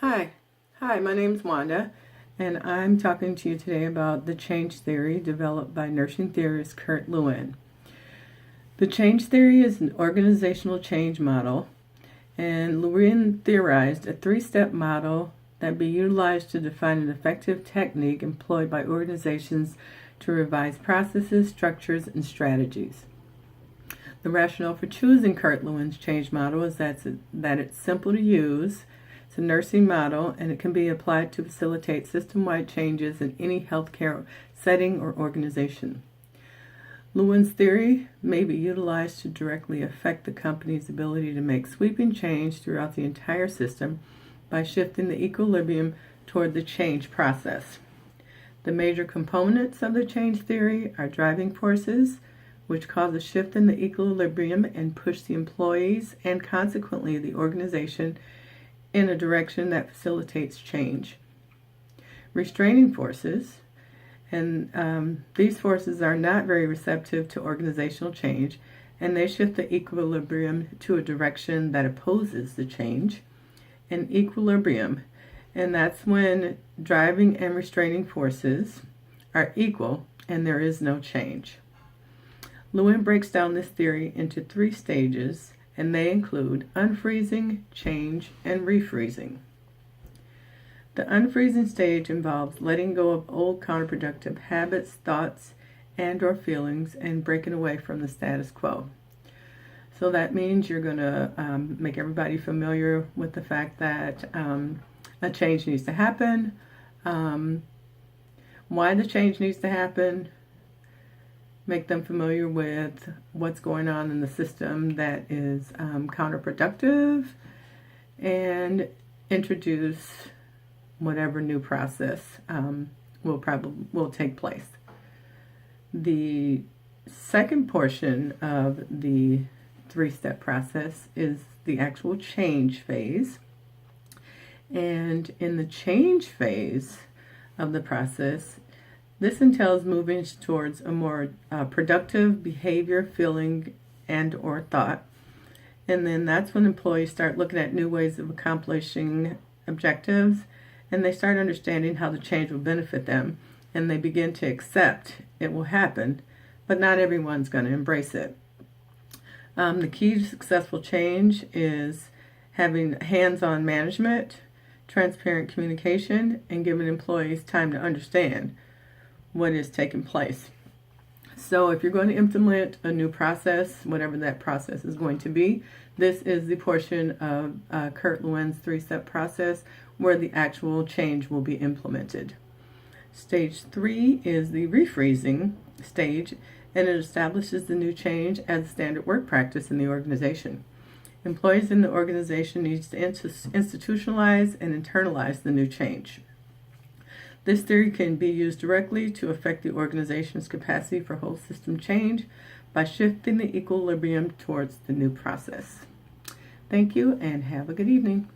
Hi, my name's Wanda, and I'm talking to you today about the change theory developed by nursing theorist Lewin. The change theory is an organizational change model, and Lewin theorized a three-step model that be utilized to define an effective technique employed by organizations to revise processes, structures, and strategies. The rationale for choosing Lewin's change model is that it's simple to use. It's a nursing model, and it can be applied to facilitate system-wide changes in any healthcare setting or organization. Lewin's theory may be utilized to directly affect the company's ability to make sweeping change throughout the entire system by shifting the equilibrium toward the change process. The major components of the change theory are driving forces, which cause a shift in the equilibrium and push the employees and consequently the organization in a direction that facilitates change. Restraining forces, and these forces are not very receptive to organizational change, and they shift the equilibrium to a direction that opposes the change. And equilibrium, and that's when driving and restraining forces are equal and there is no change. Lewin breaks down this theory into three stages, and they include unfreezing, change, and refreezing. The unfreezing stage involves letting go of old counterproductive habits, thoughts, and/or feelings and breaking away from the status quo. So that means you're going to make everybody familiar with the fact that a change needs to happen, why the change needs to happen, make them familiar with what's going on in the system that is counterproductive, and introduce whatever new process will take place. The second portion of the three-step process is the actual change phase. And in the change phase of the process, this entails moving towards a more productive behavior, feeling, and/or thought. And then that's when employees start looking at new ways of accomplishing objectives, and they start understanding how the change will benefit them, and they begin to accept it will happen, but not everyone's going to embrace it. The key to successful change is having hands-on management, transparent communication, and giving employees time to understand what is taking place. So if you're going to implement a new process, whatever that process is going to be, this is the portion of Lewin's three-step process where the actual change will be implemented. Stage 3 is the refreezing stage, and it establishes the new change as standard work practice in the organization. Employees in the organization need to institutionalize and internalize the new change. This theory can be used directly to affect the organization's capacity for whole system change by shifting the equilibrium towards the new process. Thank you and have a good evening.